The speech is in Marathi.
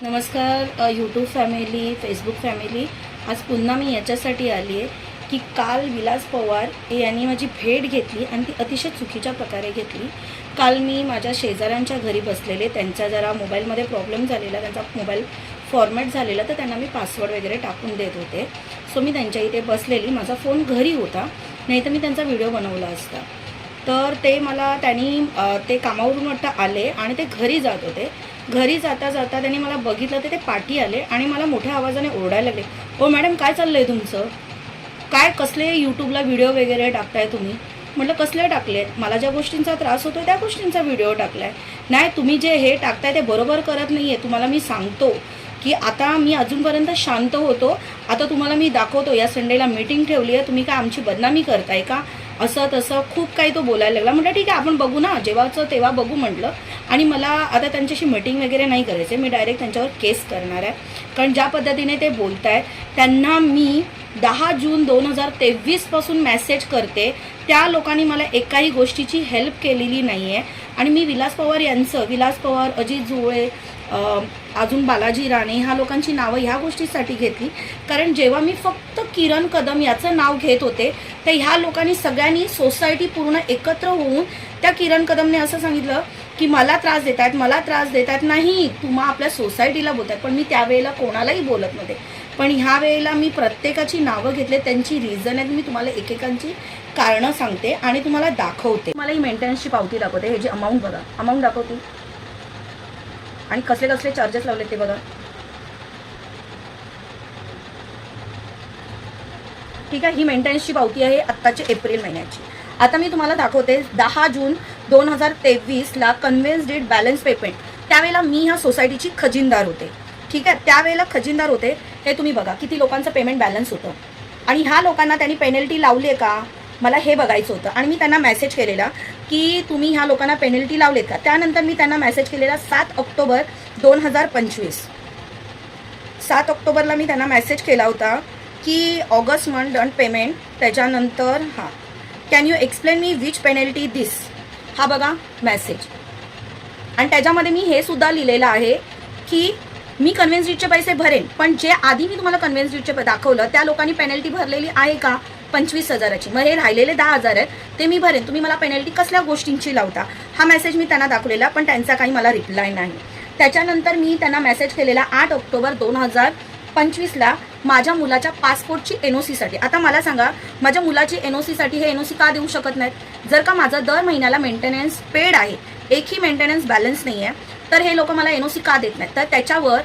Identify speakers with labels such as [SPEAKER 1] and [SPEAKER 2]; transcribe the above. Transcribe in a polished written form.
[SPEAKER 1] नमस्कार यूट्यूब फॅमिली, फेसबुक फॅमिली. आज पुन्हा मी याच्यासाठी आली आहे की काल विलास पवार यांनी माझी भेट घेतली आणि ती अतिशय चुकीच्या प्रकारे घेतली. काल मी माझ्या शेजाऱ्यांच्या घरी बसलेले, त्यांचा जरा मोबाईलमध्ये प्रॉब्लेम झालेला, त्यांचा मोबाईल फॉर्मॅट झालेला, तर त्यांना मी पासवर्ड वगैरे टाकून देत होते. सो मी त्यांच्या इथे बसलेली, माझा फोन घरी होता, नाही तर मी त्यांचा व्हिडिओ बनवला असता. तर त्यांनी ते कामावरून वाटतं आले आणि ते घरी जात होते. घरी जाता जाता त्यांनी मला बघितलं, तर ते पाठी आले आणि मला मोठ्या आवाजाने ओरडायला लागले, "ओ मॅडम, काय चाललं आहे तुमचं? काय कसले यूट्यूबला व्हिडिओ वगैरे टाकताय तुम्ही?" म्हटलं, "कसले टाकले? मला ज्या गोष्टींचा त्रास होतो त्या गोष्टींचा व्हिडिओ टाकलाय. नाही, तुम्ही जे हे टाकताय ते बरोबर करत नाही आहे. तुम्हाला मी सांगतो की आता मी अजूनपर्यंत शांत होतो, आता तुम्हाला मी दाखवतो. या संडेला मीटिंग ठेवली आहे, तुम्ही काय आमची बदनामी करताय का?" असं तसं खूप काही तो बोलायला लागला. म्हटलं, "ठीक आहे, आपण बघू ना, जेव्हाचं तेव्हा बघू," म्हटलं. आणि मला आता त्यांच्याशी मीटिंग वगैरे नाही करायचं, मी डायरेक्ट त्यांच्यावर केस करणार आहे. कारण ज्या पद्धतीने ते बोलत आहेत, त्यांना मी 10 जून 2023 पासून मेसेज करते. त्या लोकांनी मला एकाही गोष्टीची हेल्प केलेली नाही आहे. आणि मी विलास पवार, अजित जुळे, अजून बालाजी राणे ह्या लोकांची नावं ह्या गोष्टीसाठी घेतली, कारण जेव्हा मी फक्त किरण कदम याचं नाव घेत होते, तर ह्या लोकांनी सगळ्यांनी सोसायटी पूर्ण एकत्र होऊन त्या किरण कदमने असं सांगितलं की मला त्रास देत आहेत. नाही, तुम्हा आपल्या सोसायटीला बोलत आहेत. पण मी त्यावेळेला कोणालाही बोलत नव्हते. पण ह्या वेळेला मी प्रत्येकाची नावं घेतले, त्यांची रिझन आहेत. मी तुम्हाला एकेकांची कारणं सांगते आणि तुम्हाला दाखवते. मला ही मेंटेनन्सची पावती दाखवते. हे जी अमाऊंट बघा, अमाऊंट दाखवते आणि कसले कसले चार्जेस लावले ते बघा. ठीक आहे, ही मेंटेनन्सची पावती आहे आत्ताची एप्रिल महिन्याची. आता मी तुम्हाला दाखवते 10 जून 2023ला कन्व्हेन्स डेट बॅलन्स पेमेंट. त्यावेळेला मी ह्या सोसायटीची खजिनदार होते. ठीक आहे, त्यावेळेला खजिनदार होते. हे तुम्ही बघा किती लोकांचं पेमेंट बॅलन्स होतं आणि ह्या लोकांना त्यांनी पेनल्टी लावली आहे का, मला हे बघायचं होतं. आणि मी त्यांना मेसेज केलेला की तुम्ही ह्या लोकांना पेनल्टी लावलेत का. त्यानंतर मी त्यांना मेसेज केलेला 7 ऑक्टोबर 2025. 7 ऑक्टोबरला मी त्यांना मेसेज केला होता की ऑगस्ट मंथ डन पेमेंट. त्याच्यानंतर can you explain me which penalty this. हा बघा मेसेज. आणि त्याच्यामध्ये मी हे सुद्धा लिहिलेलं आहे की मी कन्व्हेन्स डीडचे पैसे भरेन, पण जे आधी मी तुम्हाला कन्व्हेन्स डीडचे दाखवलं त्या लोकांनी पेनल्टी भरलेली आहे का 25,000ची. मग हे राहिलेले 10,000 आहेत ते मी भरेन. तुम्ही मला पेनल्टी कसल्या गोष्टींची लावता. हा मेसेज मी त्यांना दाखवलेला, पण त्यांचा काही मला रिप्लाय नाही. त्याच्यानंतर मी त्यांना मेसेज केलेला 8 ऑक्टोबर 2025ला माझ्या मुलाच्या पासपोर्टची NOCसाठी. आता मला सांगा, माझ्या मुलाची NOCसाठी हे NOC का देऊ शकत नाहीत. जर का माझा दर महिन्याला मेंटेनन्स पेड आहे, एकही मेंटेनन्स बॅलन्स नाही आहे, तर हे लोक मला NOC का देत नाहीत. तर त्याच्यावर